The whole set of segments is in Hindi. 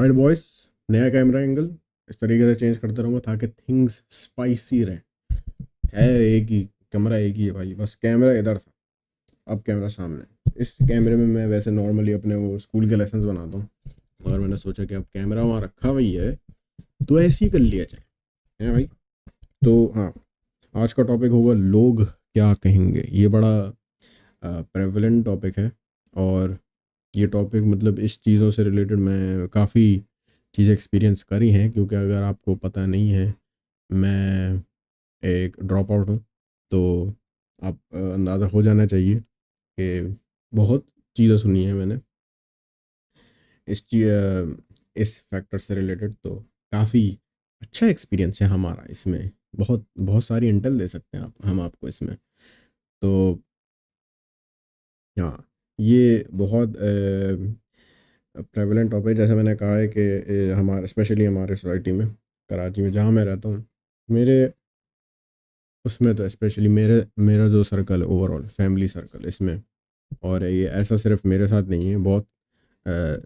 राइट बॉयस, नया कैमरा एंगल इस तरीके से चेंज करते रहूँगा ताकि थिंग्स स्पाइसी रहे। है एक ही कैमरा, एक ही है भाई, बस कैमरा इधर था, अब कैमरा सामने। इस कैमरे में मैं वैसे नॉर्मली अपने वो स्कूल के लेसन्स बनाता हूँ, मगर मैंने सोचा कि अब कैमरा वहाँ रखा हुई है तो ऐसे ही कर लिया जाए, है भाई। तो हाँ, आज का टॉपिक होगा लोग क्या कहेंगे। ये बड़ा प्रेवलेंट टॉपिक है, और ये टॉपिक मतलब इस चीज़ों से रिलेटेड मैं काफ़ी चीज़ें एक्सपीरियंस करी हैं, क्योंकि अगर आपको पता नहीं है, मैं एक ड्रॉप आउट हूँ। तो आप अंदाज़ा हो जाना चाहिए कि बहुत चीज़ें सुनी हैं मैंने इस फैक्टर से रिलेटेड। तो काफ़ी अच्छा एक्सपीरियंस है हमारा इसमें, बहुत बहुत सारी इंटेल दे सकते हैं हम आपको इसमें। तो हाँ, ये बहुत प्रेवलेंट टॉपिक, जैसे मैंने कहा है कि हमारे स्पेशली हमारे सोसाइटी में, कराची में जहाँ मैं रहता हूँ, मेरे उसमें तो स्पेशली मेरे मेरा जो सर्कल है ओवरऑल फैमिली सर्कल इसमें, और ये ऐसा सिर्फ मेरे साथ नहीं है, बहुत अ,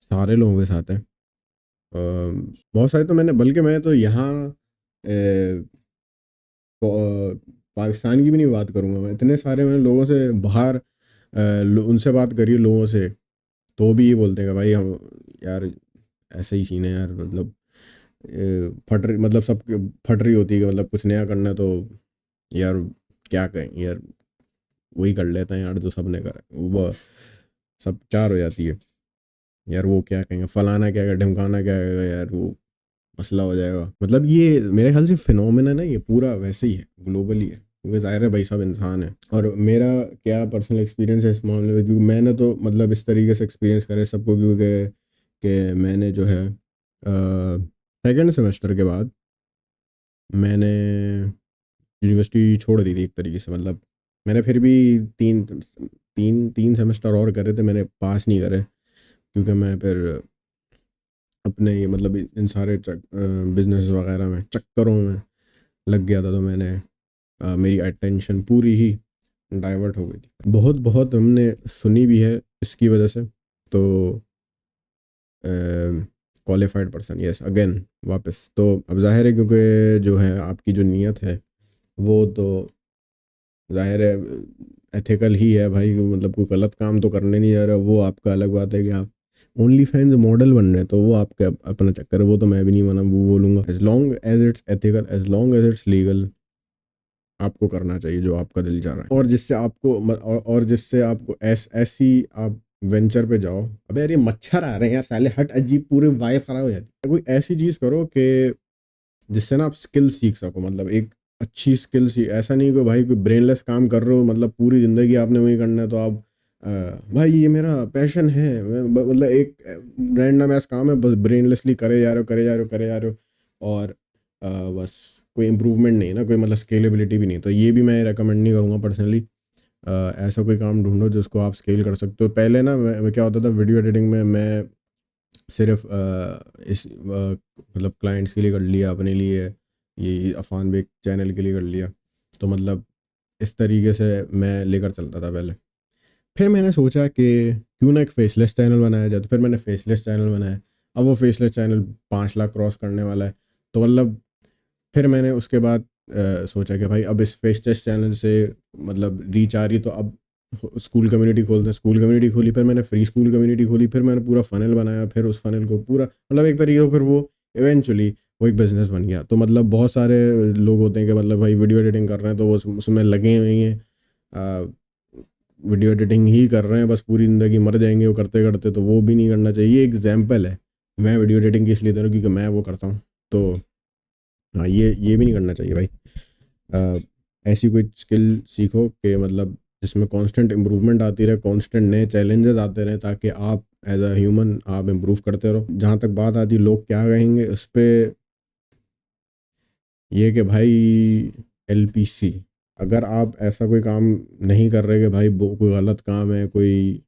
सारे लोगों के साथ है। बहुत सारे तो मैंने, बल्कि मैं तो यहाँ पाकिस्तान की भी नहीं बात करूँगा, मैं इतने सारे मैंने लोगों से बाहर उनसे बात करी है लोगों से, तो भी ये बोलते हैं कि भाई हम यार ऐसे ही सीन है यार, मतलब फट रही, मतलब सब फट रही होती है कि मतलब कुछ नया करना है तो यार क्या कहें यार, वही कर लेते हैं यार जो सब ने करा है। वो सब चार हो जाती है यार, वो क्या कहेंगे, फलाना क्या कहेगा, ढमकाना क्या कहेगा यार, वो मसला हो जाएगा। मतलब ये मेरे ख्याल से फिनोमेना ना, ये पूरा वैसे ही है, ग्लोबली है, क्योंकि ज़ाहिर है भाई सब इंसान है। और मेरा क्या पर्सनल एक्सपीरियंस है इस मामले में, क्योंकि मैंने तो मतलब इस तरीके से एक्सपीरियंस करे सबको, क्योंकि कि मैंने जो है सेकेंड सेमेस्टर के बाद मैंने यूनिवर्सिटी छोड़ दी थी एक तरीके से। मतलब मैंने फिर भी तीन तीन तीन सेमेस्टर और करे थे, मैंने पास नहीं करे, क्योंकि मैं फिर अपने ये मतलब इन सारे बिजनेस वगैरह में चक्करों में लग गया था। तो मैंने मेरी अटेंशन पूरी ही डाइवर्ट हो गई थी। बहुत बहुत हमने सुनी भी है इसकी वजह से। तो क्वालिफाइड पर्सन, यस अगेन वापस, तो अब जाहिर है क्योंकि जो है आपकी जो नीयत है वो तो जाहिर है एथिकल ही है भाई, मतलब कोई गलत काम तो करने नहीं जा रहा, वो आपका अलग बात है कि आप ओनली फैंस मॉडल बन रहे हैं, तो वो आपका अपना चक्कर है, वो तो मैं भी नहीं माना, वो बोलूँगा as long as it's ethical, as long as it's legal, आपको करना चाहिए जो आपका दिल चाह रहा है। और जिससे आपको और जिससे आपको ऐसी आप वेंचर पे जाओ। अबे यार ये मच्छर आ रहे हैं यार साले, हट, अजीब पूरे वाइब खराब हो जाती है। कोई ऐसी चीज़ करो कि जिससे ना आप स्किल सीख सको, मतलब एक अच्छी स्किल सीख, ऐसा नहीं कि भाई कोई ब्रेनलेस काम कर रहे हो, मतलब पूरी ज़िंदगी आपने वही करना है, तो आप भाई ये मेरा पैशन है, मतलब एक रैंडम ऐसा काम है, बस ब्रेनलेसली करे जा रहे हो, करे जा रहे हो, करे जा रहे हो, और बस कोई इम्प्रूवमेंट नहीं है ना, कोई मतलब स्केलेबिलिटी भी नहीं। तो ये भी मैं रेकमेंड नहीं करूँगा पर्सनली। ऐसा कोई काम ढूंढो जिसको आप स्केल कर सकते हो। पहले ना मैं क्या होता था, वीडियो एडिटिंग में मैं सिर्फ इस मतलब क्लाइंट्स के लिए कर लिया, अपने लिए, ये अफान बेग चैनल के लिए कर लिया, तो मतलब इस तरीके से मैं लेकर चलता था पहले। फिर मैंने सोचा कि क्यों ना एक फेसलेस चैनल बनाया जाए, तो फिर मैंने फेसलेस चैनल बनाया। अब वो फेसलेस चैनल 5 लाख क्रॉस करने वाला है। तो मतलब फिर मैंने उसके बाद सोचा कि भाई अब इस फेसलेस चैनल से मतलब रीच आ रही, तो अब स्कूल कम्युनिटी खोलते हैं। स्कूल कम्युनिटी खोली, फिर मैंने फ्री स्कूल कम्युनिटी खोली, फिर मैंने पूरा फनल बनाया, फिर उस फनल को पूरा मतलब एक तरीके से फिर वो इवेंचुअली वो एक बिजनेस बन गया। तो मतलब बहुत सारे लोग होते हैं कि मतलब भाई वीडियो एडिटिंग कर रहे हैं तो वो उसमें लगे हुए हैं, वीडियो एडिटिंग ही कर रहे हैं, बस पूरी ज़िंदगी मर जाएंगे वो करते करते, तो वो भी नहीं करना चाहिए। ये एग्जाम्पल है, मैं वीडियो एडिटिंग की इसलिए दे रहा हूँ क्योंकि मैं वो करता हूँ। तो हाँ, ये भी नहीं करना चाहिए भाई। अ, ऐसी कोई स्किल सीखो कि मतलब जिसमें कांस्टेंट इम्प्रूवमेंट आती रहे, कांस्टेंट नए चैलेंजेस आते रहे, ताकि आप एज अ ह्यूमन आप इम्प्रूव करते रहो। जहाँ तक बात आती है लोग क्या कहेंगे उस पे, ये कि भाई एलपीसी, अगर आप ऐसा कोई काम नहीं कर रहे कि भाई वो कोई गलत काम है, कोई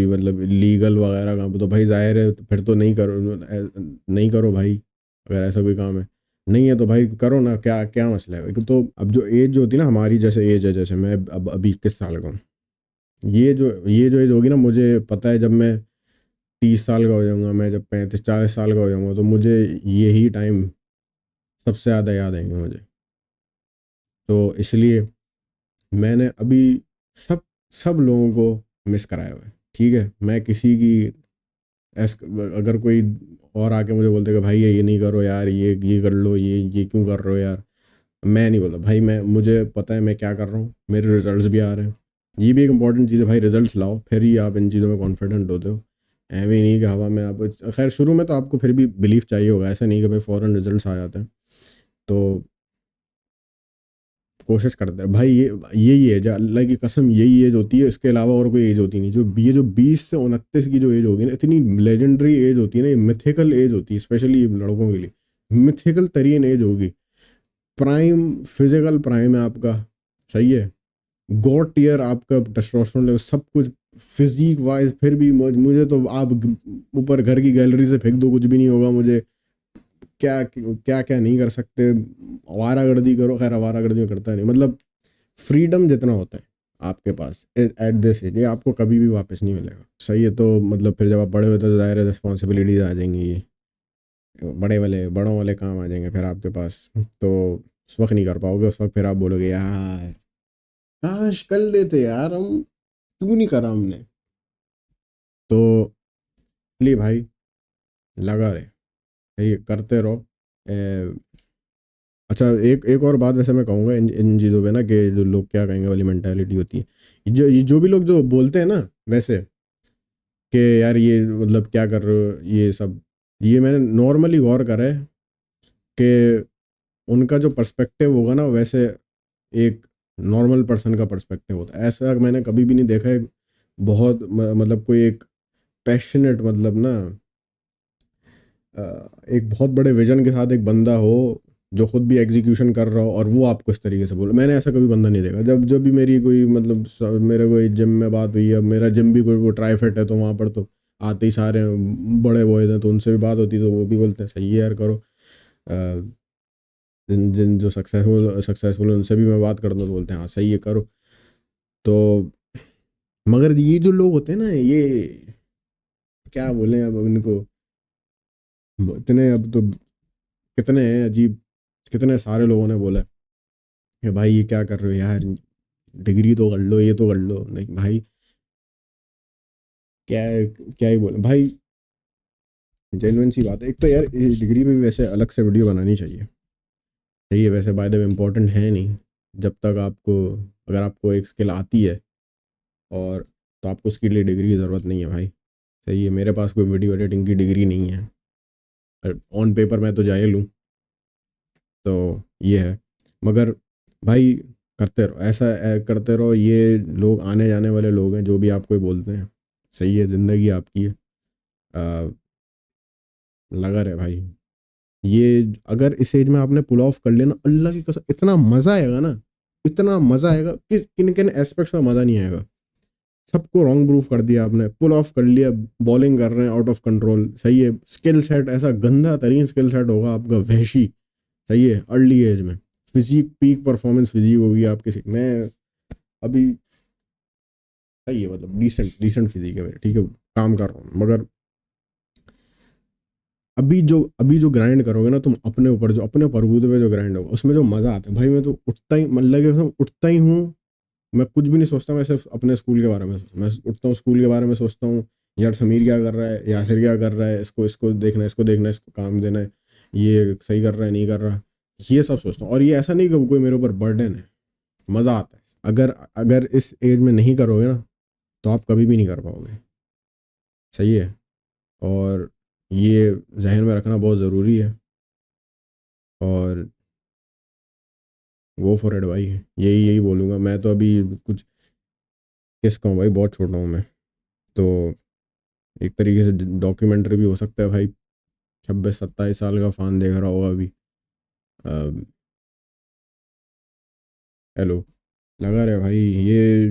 मतलब लीगल वगैरह काम, तो भाई जाहिर है फिर तो नहीं करो, नहीं करो भाई। अगर ऐसा कोई काम है नहीं है तो भाई करो ना, क्या क्या मसला है। एक तो अब जो एज जो होती है ना, हमारी जैसे एज है, जैसे मैं अब अभी 21 साल का हूँ, ये जो एज होगी ना, मुझे पता है जब मैं 30 साल का हो जाऊंगा, मैं जब 35-40 साल का हो जाऊंगा, तो मुझे यही टाइम सबसे ज़्यादा याद आएंगे मुझे। तो इसलिए मैंने अभी सब सब लोगों को मिस कराया हुआ है। ठीक है, मैं किसी की अगर कोई और आके मुझे बोलते कि भाई ये नहीं करो यार, ये कर लो, ये क्यों कर रहे हो यार, मैं नहीं बोलता भाई। मैं मुझे पता है मैं क्या कर रहा हूँ, मेरे रिजल्ट्स भी आ रहे हैं। ये भी एक इंपॉर्टेंट चीज़ है भाई, रिजल्ट्स लाओ फिर ही आप इन चीज़ों में कॉन्फिडेंट होते हो। ऐਵੇਂ ही नहीं कि हवा में आप, खैर शुरू में तो आपको फिर भी बिलीफ चाहिए होगा, ऐसा नहीं कि भाई फ़ौरन रिजल्ट्स आ जाते हैं। तो कोशिश करते हैं भाई, ये यही एज है, अल्लाह की कसम यही एज होती है, इसके अलावा और कोई एज होती नहीं। जो 20 से 29 की जो एज होगी ना, इतनी लेजेंडरी एज होती है ना, मिथिकल एज होती है, स्पेशली लड़कों के लिए मिथिकल तरीन एज होगी। प्राइम, फिजिकल प्राइम है आपका, सही है, गॉड टीयर आपका टेस्टोस्टेरोन लेवल सब कुछ फिजिक वाइज। फिर भी मुझे तो आप ऊपर घर की गैलरी से फेंक दो, कुछ भी नहीं होगा मुझे। क्या क्या क्या नहीं कर सकते, आवारागर्दी करो, खैर आवारागर्दी में करता नहीं, मतलब फ्रीडम जितना होता है आपके पास एट दिस एज, ये आपको कभी भी वापस नहीं मिलेगा। सही है, तो मतलब फिर जब आप बड़े होते तो ज़ाहिर है रिस्पॉन्सिबिलिटीज आ जाएंगी, ये बड़ों वाले काम आ जाएंगे फिर आपके पास। तो उस वक्त नहीं कर पाओगे, उस वक्त फिर आप बोलोगे यार काश कर देते यार हम, क्यों नहीं करा हमने। तो इसलिए भाई लगा रहे, ये करते रहो। अच्छा, एक एक और बात वैसे मैं कहूँगा इन इन चीज़ों पे ना, कि जो लोग क्या कहेंगे वाली मेंटालिटी होती है, जो भी लोग जो बोलते हैं ना वैसे, कि यार ये मतलब क्या कर रहे हो ये सब, ये मैंने नॉर्मली गौर करा है कि उनका जो पर्सपेक्टिव होगा ना, वैसे एक नॉर्मल पर्सन का पर्सपेक्टिव होता है। ऐसा मैंने कभी भी नहीं देखा है। बहुत मतलब कोई एक पैशनेट, मतलब ना एक बहुत बड़े विजन के साथ एक बंदा हो, जो खुद भी एग्जीक्यूशन कर रहा हो, और वो आपको इस तरीके से बोले, मैंने ऐसा कभी बंदा नहीं देखा। जब जब भी मेरी कोई मतलब मेरे कोई जिम में बात हुई है, मेरा जिम भी कोई वो ट्राई फिट है, तो वहाँ पर तो आते ही सारे बड़े बॉयज हैं, तो उनसे भी बात होती है, तो वो भी बोलते हैं सही है यार करो। जिन जिन जो सक्सेसफुल उनसे भी मैं बात करता हूँ, तो बोलते हैं हाँ सही है करो। तो मगर ये जो लोग होते हैं ना, ये क्या बोले अब इनको, इतने अब तो कितने हैं अजीब, कितने सारे लोगों ने बोला है कि भाई ये क्या कर रहे हो यार, डिग्री तो कर लो, ये तो कर लो। नहीं भाई, क्या क्या ही बोले भाई, जेन्युइन सी बात है। एक तो यार इस डिग्री पे भी वैसे अलग से वीडियो बनानी चाहिए। सही है, वैसे बाय द वे इम्पोर्टेंट है नहीं, जब तक आपको, अगर आपको एक स्किल आती है और, तो आपको उसके लिए डिग्री की ज़रूरत नहीं है भाई। सही है, मेरे पास कोई वीडियो एडिटिंग की डिग्री नहीं है, ऑन पेपर मैं तो जाहिल हूँ। तो ये है, मगर भाई करते रहो ऐसा, करते रहो। ये लोग आने जाने वाले लोग हैं, जो भी आपको ही बोलते हैं। सही है, ज़िंदगी आपकी है। अ, लगा रहे भाई, ये अगर इस एज में आपने पुल ऑफ कर लिया ना, अल्लाह की कसम इतना मज़ा आएगा ना, इतना मज़ा आएगा कि किन किन एस्पेक्ट्स में मज़ा नहीं आएगा। सबको रॉन्ग प्रूफ कर दिया आपने, पुल ऑफ कर लिया, बॉलिंग कर रहे हैं आउट ऑफ कंट्रोल। सही है, स्किल सेट ऐसा गंदा तरीन स्किल सेट होगा आपका, वहशी। सही है, अर्ली एज में फिजिक, पीक परफॉर्मेंस फिजिक होगी आपकी। मैं अभी सही है, मतलब डिसेंट डिसेंट फिजिक है मेरी, ठीक है, काम कर रहा हूँ। मगर अभी जो ग्राइंड करोगे ना तुम अपने ऊपर, जो अपने बलबूते पे जो ग्राइंड होगा, उसमें जो मजा आता है भाई, मैं तो उठता ही मन लगे उठता ही हूँ। मैं कुछ भी नहीं सोचता, मैं सिर्फ अपने स्कूल के बारे में सोचता, मैं उठता हूँ स्कूल के बारे में सोचता हूँ। यार समीर क्या कर रहा है, यासिर क्या कर रहा है, इसको इसको देखना है, इसको देखना है, इसको काम देना है, ये सही कर रहा है नहीं कर रहा, ये सब सोचता हूँ। और ये ऐसा नहीं कि कोई मेरे ऊपर बर्डन है, मज़ा आता है। अगर अगर इस एज में नहीं करोगे ना, तो आप कभी भी नहीं कर पाओगे। सही है, और ये जहन में रखना बहुत ज़रूरी है। और गो फॉर इट भाई, यही यही बोलूँगा मैं तो। अभी कुछ किस कहूँ भाई, बहुत छोटा हूँ मैं तो। एक तरीके से डॉक्यूमेंट्री भी हो सकता है भाई। 26-27 साल का फ़ान देख रहा होगा अभी। हेलो, लगा रहे भाई, ये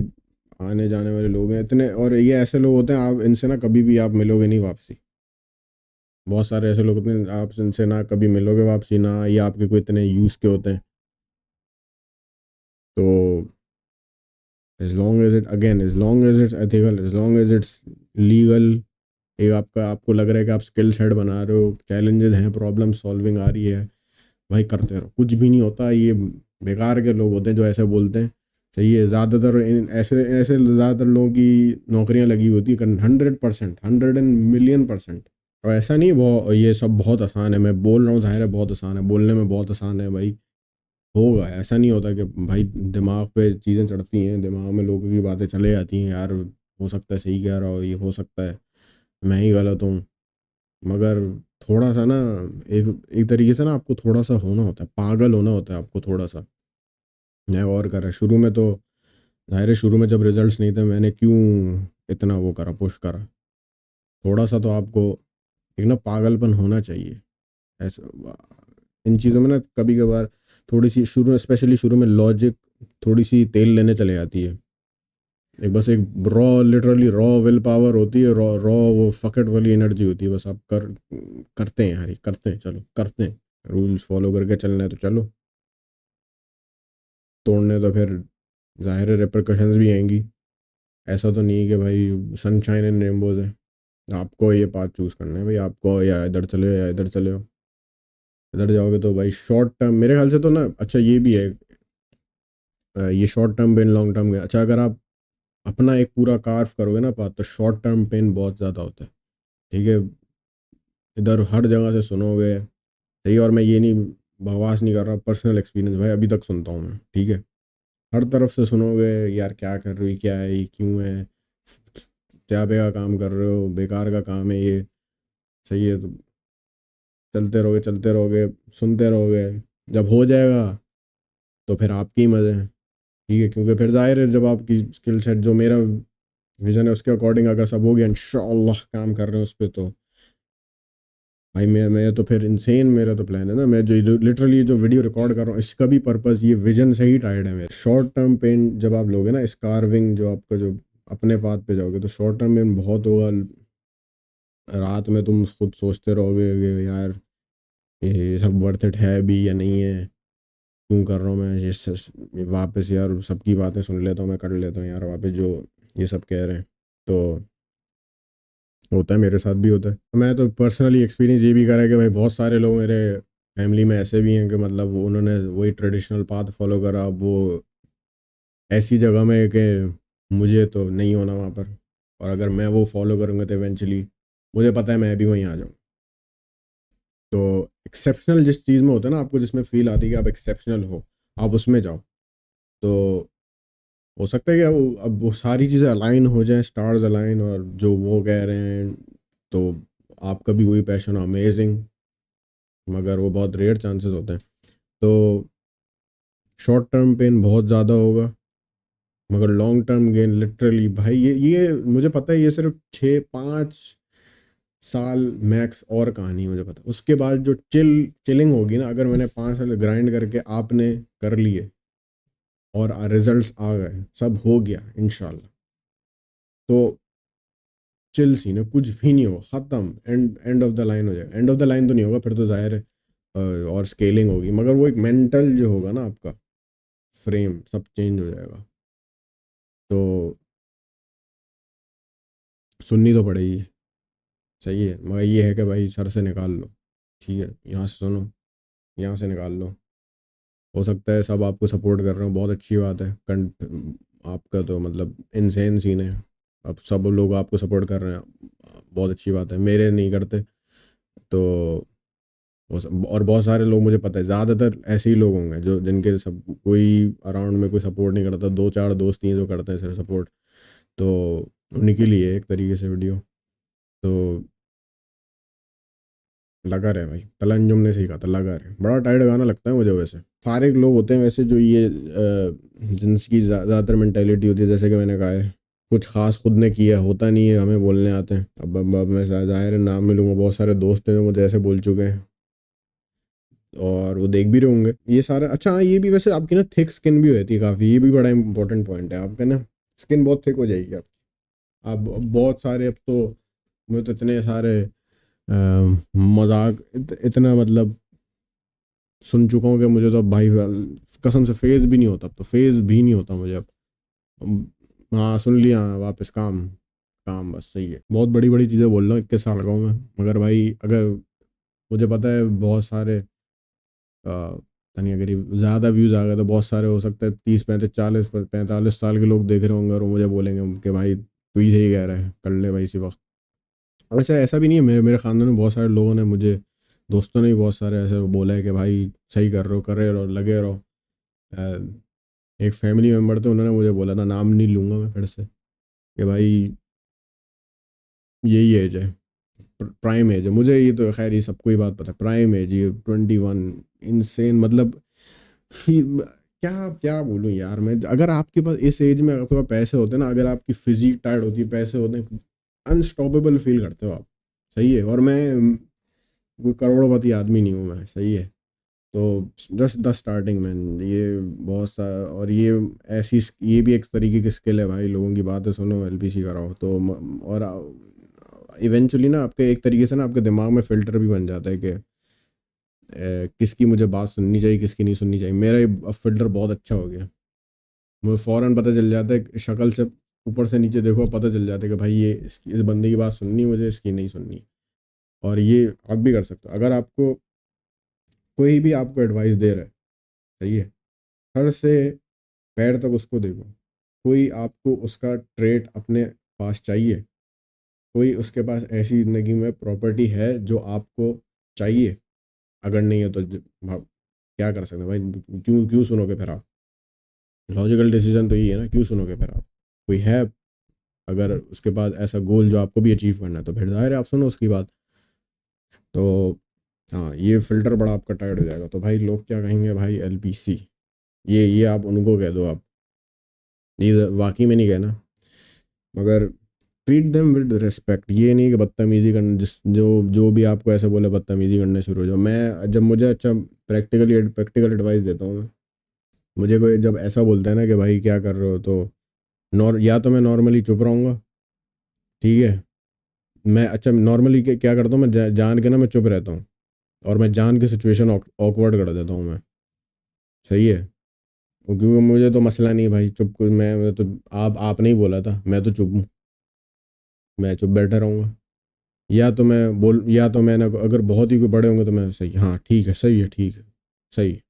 आने जाने वाले लोग हैं इतने, और ये ऐसे लोग होते हैं, आप इनसे ना कभी भी आप मिलोगे नहीं वापसी। बहुत सारे ऐसे लोग होते हैं, आप इनसे ना कभी मिलोगे वापसी, ना ये आपके कोई इतने यूज़ के होते हैं। तो as long as it, again, as long as it's ethical, as long as it's legal, एक आपको लग रहा है कि आप स्किल सेट बना रहे हो, चैलेंजेस हैं, प्रॉब्लम सॉल्विंग आ रही है, भाई करते रहो, कुछ भी नहीं होता। ये बेकार के लोग होते हैं जो ऐसे बोलते हैं। सही है, ज़्यादातर ऐसे ऐसे ज़्यादातर लोगों की नौकरियां लगी होती है 100%, 100 मिलियन%। और ऐसा नहीं वो ये सब बहुत आसान है, मैं बोल रहा हूँ ज़ाहिर है बहुत आसान है, बोलने में बहुत आसान है भाई, होगा। ऐसा नहीं होता कि भाई दिमाग पे चीज़ें चढ़ती हैं, दिमाग में लोगों की बातें चले जाती हैं, यार हो सकता है सही कह रहा हो, ये हो सकता है मैं ही गलत हूँ। मगर थोड़ा सा ना, एक एक तरीके से ना आपको थोड़ा सा होना होता है, पागल होना होता है आपको थोड़ा सा। मैं और करा शुरू में तो, ज़ाहिर है शुरू में जब रिजल्ट्स नहीं थे मैंने क्यों इतना वो करा, पुश करा। थोड़ा सा तो आपको एक ना पागलपन होना चाहिए ऐसा इन चीज़ों में ना। कभी कभार थोड़ी सी शुरू में, स्पेशली शुरू में लॉजिक थोड़ी सी तेल लेने चले जाती है। एक बस एक raw, literally raw will power होती है, रॉ रॉ वो फकट वाली एनर्जी होती है। बस आप करते हैं यार, करते हैं, चलो करते हैं, रूल्स फॉलो करके चलना है तो चलो, तोड़ने तो फिर ज़ाहिर है रिpercussions भी आएंगी। ऐसा तो नहीं है कि भाई सनशाइन एंड रेनबोज है। आपको ये पाथ चूज़ करना है भाई, आपको या इधर चले हो या इधर चले हो। इधर जाओगे तो भाई शॉर्ट टर्म मेरे ख्याल से तो ना, अच्छा ये भी है, ये short term pain long term है। अच्छा अगर आप अपना एक पूरा कार्व करोगे ना पाथ, तो शॉर्ट टर्म पेन बहुत ज़्यादा होता है। ठीक है, इधर हर जगह से सुनोगे, सही। और मैं ये नहीं बकवास नहीं कर रहा, पर्सनल एक्सपीरियंस भाई अभी तक सुनता हूँ मैं, ठीक है। हर तरफ से सुनोगे, यार क्या कर रही, क्या है ये, क्यों है, क्या बेकार काम कर रहे हो, बेकार का काम है ये, सही है। तो चलते रहोगे, सुनते रहोगे, जब हो जाएगा तो फिर आपके ही मज़े हैं, ठीक है। क्योंकि फिर जाहिर है जब आपकी स्किल सेट जो मेरा विजन है उसके अकॉर्डिंग अगर सब हो गया, इंशाअल्लाह काम कर रहे हैं उस पर, तो भाई मैं तो फिर इनसेन, मेरा तो प्लान है ना, मैं जो लिटरली जो वीडियो रिकॉर्ड कर रहा हूँ इसका भी पर्पस ये विजन से ही टाइड है मेरे। शॉर्ट टर्म पेन जब आप लोगे ना, स्कारविंग जो आपका जो अपने पाथ पे जाओगे, तो शॉर्ट टर्म पेन बहुत होगा। रात में तुम खुद सोचते रहोगे कि यार ये सब वर्थ इट है भी या नहीं है, क्यों कर रहा हूँ मैं ये वापस, यार सबकी बातें सुन लेता हूँ, मैं कर लेता हूँ यार वापस जो ये सब कह रहे हैं। तो होता है, मेरे साथ भी होता है। मैं तो पर्सनली एक्सपीरियंस ये भी करा है कि भाई बहुत सारे लोग मेरे फैमिली में ऐसे भी हैं कि मतलब उन्होंने वही ट्रेडिशनल पाथ फॉलो करा, वो ऐसी जगह में कि मुझे तो नहीं होना वहाँ पर, और अगर मैं वो फॉलो करूँगा तो इवेंचुअली मुझे पता है मैं भी वहीं आ जाऊँ। तो एक्सेप्शनल जिस चीज़ में होता है ना आपको, जिसमें फील आती है कि आप एक्सेप्शनल हो, आप उसमें जाओ। तो हो सकता है कि अब वो सारी चीज़ें अलाइन हो जाएं, स्टार्स अलाइन, और जो वो कह रहे हैं तो आपका भी वही पैशन हो, अमेजिंग। मगर वो बहुत रेयर चांसेस होते हैं। तो शॉर्ट टर्म पेन बहुत ज़्यादा होगा, मगर लॉन्ग टर्म गेन लिटरली भाई, ये मुझे पता है, ये सिर्फ 6-5 साल मैक्स और कहानी है, मुझे पता है। उसके बाद जो चिलिंग होगी ना, अगर मैंने 5 साल ग्राइंड करके आपने कर लिए और रिजल्ट्स आ गए, सब हो गया इंशाल्लाह, तो चिल सीन है, कुछ भी नहीं होगा, ख़त्म, एंड ऑफ द लाइन हो जाएगा। एंड ऑफ द लाइन तो नहीं होगा, फिर तो ज़ाहिर है और स्केलिंग होगी, मगर वो एक मेंटल जो होगा ना आपका फ्रेम, सब चेंज हो जाएगा। तो सुननी तो पड़ेगी, सही है। मगर ये है कि भाई सर से निकाल लो, ठीक है, यहाँ से सुनो, यहाँ से निकाल लो। हो सकता है सब आपको सपोर्ट कर रहे हो, बहुत अच्छी बात है। आपका तो मतलब इनसेन सीन है, अब सब लोग आपको सपोर्ट कर रहे हैं, बहुत अच्छी बात है। मेरे नहीं करते तो और बहुत सारे लोग, मुझे पता है ज़्यादातर ऐसे ही लोग होंगे जो जिनके सब कोई अराउंड में कोई सपोर्ट नहीं करता, 2-4 दोस्त ही हैं जो करते हैं सिर्फ सपोर्ट। तो उन्हीं के लिए एक तरीके से वीडियो। तो लगा रहे भाई, तलंजुम ने सही कहा था, लगा रहे, बड़ा टाइट गाना लगता है मुझे। वैसे फारिग लोग होते हैं वैसे जो ये जिनकी ज़्यादातर मैंटेलिटी होती है, जैसे कि मैंने कहा है, कुछ ख़ास खुद ने किया होता नहीं है, हमें बोलने आते हैं। अब मैं ज़ाहिर है नाम मिलूँगा, बहुत सारे दोस्त हैं जो मुझे ऐसे बोल चुके हैं और वो देख भी रहे होंगे ये सारा। अच्छा हाँ, ये भी वैसे आपकी ना थिक स्किन भी होती है काफ़ी, ये भी बड़ा इंपॉर्टेंट पॉइंट है आपका ना, स्किन बहुत थिक हो जाएगी आपकी। आप बहुत सारे, अब तो मुझे तो इतने सारे मजाक इतना मतलब सुन चुका हूँ कि मुझे तो अब भाई कसम से फेज भी नहीं होता, अब तो फेज भी नहीं होता मुझे अब। हाँ सुन लिया, वापस काम, काम, बस सही है। बहुत बड़ी बड़ी चीज़ें बोल रहा हूँ, 21 साल का हूँ मैं, मगर भाई अगर मुझे पता है बहुत सारे यानी अगर ये ज़्यादा व्यूज़ आ गए तो बहुत सारे हो सकते हैं 30 35 40 45 साल के लोग देख रहे होंगे और वो मुझे बोलेंगे कि भाई तू ही सही कह रहा है, कर ले भाई इसी वक्त। वैसे ऐसा भी नहीं है, मेरे मेरे ख़ानदान में बहुत सारे लोगों ने मुझे, दोस्तों ने भी बहुत सारे ऐसे बोला है कि भाई सही कर रहे हो, करे रहो, लगे रहो। एक फैमिली मेम्बर थे, उन्होंने मुझे बोला था, नाम नहीं लूँगा मैं फिर से, कि भाई यही एज है, प्राइम एज है। मुझे ये तो खैर ये सबको ही बात पता है, प्राइम एज ये 21, इनसेन मतलब। फिर क्या क्या बोलूँ यार मैं, अगर आपके पास इस एज में आपके पास पैसे होते हैं ना, अगर आपकी फिजिक टाइट होती है, पैसे होते हैं, अनस्टॉपेबल फील करते हो आप। सही है, और मैं कोई करोड़पति आदमी नहीं हूँ मैं, सही है। तो जस्ट द स्टार्टिंग मैन, ये बहुत सा, और ये ऐसी, ये भी एक तरीके की स्किल है भाई, लोगों की बातें सुनो, एलपीसी कराओ तो और इवेंचुअली ना आपके एक तरीके से ना आपके दिमाग में फ़िल्टर भी बन जाता है कि किसकी मुझे बात सुननी चाहिए, किसकी नहीं सुननी चाहिए। मेरा ये अब फ़िल्टर बहुत अच्छा हो गया, मुझे फ़ौरन पता चल जाता है, शक्ल से ऊपर से नीचे देखो पता चल जाता है कि भाई ये इस बंदे की बात सुननी है मुझे, इसकी नहीं सुननी। और ये आप भी कर सकते हो, अगर आपको कोई भी आपको एडवाइस दे रहा है, सही है, सर से पैर तक उसको देखो। कोई आपको उसका ट्रेट अपने पास चाहिए, कोई उसके पास ऐसी ज़िंदगी में प्रॉपर्टी है जो आपको चाहिए? अगर नहीं है तो क्या कर सकते हैं भाई, क्यों क्यों सुनोगे फिर आप? लॉजिकल डिसीजन तो यही है ना, क्यों सुनोगे फिर आप? कोई है अगर उसके पास ऐसा गोल जो आपको भी अचीव करना है, तो फिर ज़ाहिर है आप सुनो उसकी बात। तो हाँ, ये फ़िल्टर बड़ा आपका टाइट हो जाएगा। तो भाई लोग क्या कहेंगे भाई, एलपीसी, ये आप उनको कह दो, आप ये वाकई में नहीं कहना, मगर ट्रीट देम विद रिस्पेक्ट। ये नहीं कि बदतमीजी करना, जिस जो जो भी आपको ऐसे बोले बदतमीजी करने शुरू हो जाओ। मैं जब मुझे अच्छा प्रैक्टिकल एडवाइस देता हूँ मैं, मुझे कोई जब ऐसा बोलता है ना कि भाई क्या कर रहे हो, तो या तो मैं नॉर्मली चुप रहूँगा, ठीक है। मैं अच्छा नॉर्मली क्या करता हूँ, मैं जान के ना मैं चुप रहता हूँ, और मैं जान के सिचुएशन ऑकवर्ड कर देता हूँ मैं, सही है। क्योंकि मुझे तो मसला नहीं है भाई, मैं तो, आपने ही बोला था, मैं तो चुप हूँ, मैं चुप बैठा रहूँगा। या तो मैंने अगर बहुत ही कोई बड़े होंगे तो मैं सही, हाँ ठीक है, सही है, ठीक है, सही है,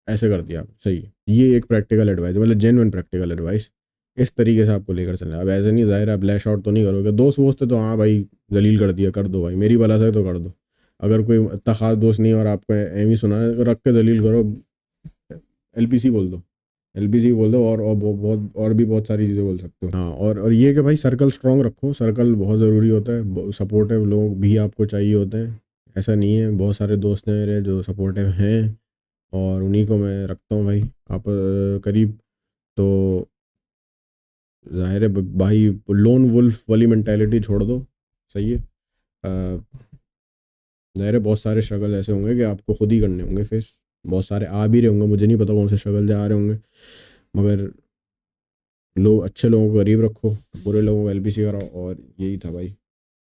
ऐसे कर दिया आप, सही है। ये एक प्रैक्टिकल एडवाइस है, मतलब जेन्युइन प्रैक्टिकल एडवाइस। इस तरीके से आपको लेकर चलना है। अब ऐसे नहीं, ज़ाहिर है आप लैश आउट तो नहीं करोगे, दोस्त वोस्त है तो हाँ भाई जलील कर दिया, कर दो भाई, मेरी भला से तो कर दो। अगर कोई इतना खास दोस्त नहीं है और आपको एम ही सुना है, रख के जलील करो, एलपीसी बोल दो, एलपीसी बोल दो, बहुत और भी बहुत सारी चीज़ें बोल सकते हो। हाँ, और ये कि भाई सर्कल स्ट्रॉन्ग रखो, सर्कल बहुत ज़रूरी होता है, सपोर्टिव लोग भी आपको चाहिए होते हैं। ऐसा नहीं है, बहुत सारे दोस्त हैं मेरे जो सपोर्टिव हैं, और उन्हीं को मैं रखता हूँ भाई, आप करीब। तो ज़ाहिर है भाई, लोन वुल्फ वाली मेंटालिटी छोड़ दो, सही है। ज़ाहिर है बहुत सारे स्ट्रगल ऐसे होंगे कि आपको खुद ही करने होंगे फेस, बहुत सारे आ भी रहे होंगे, मुझे नहीं पता कौन से स्ट्रगल आ रहे होंगे, मगर लोग, अच्छे लोगों को करीब रखो, बुरे लोगों को एलपीसी कराओ, और यही था भाई।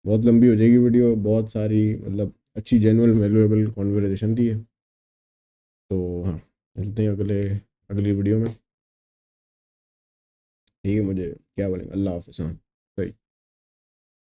बहुत लंबी हो जाएगी वीडियो, बहुत सारी मतलब अच्छी जेन्युइन वैल्यूएबल कॉन्वर्सेशन थी ये। तो हाँ, मिलते हैं अगली वीडियो में, ठीक है। मुझे क्या बोलेंगे, अल्लाह हाफ़िज़। हाँ।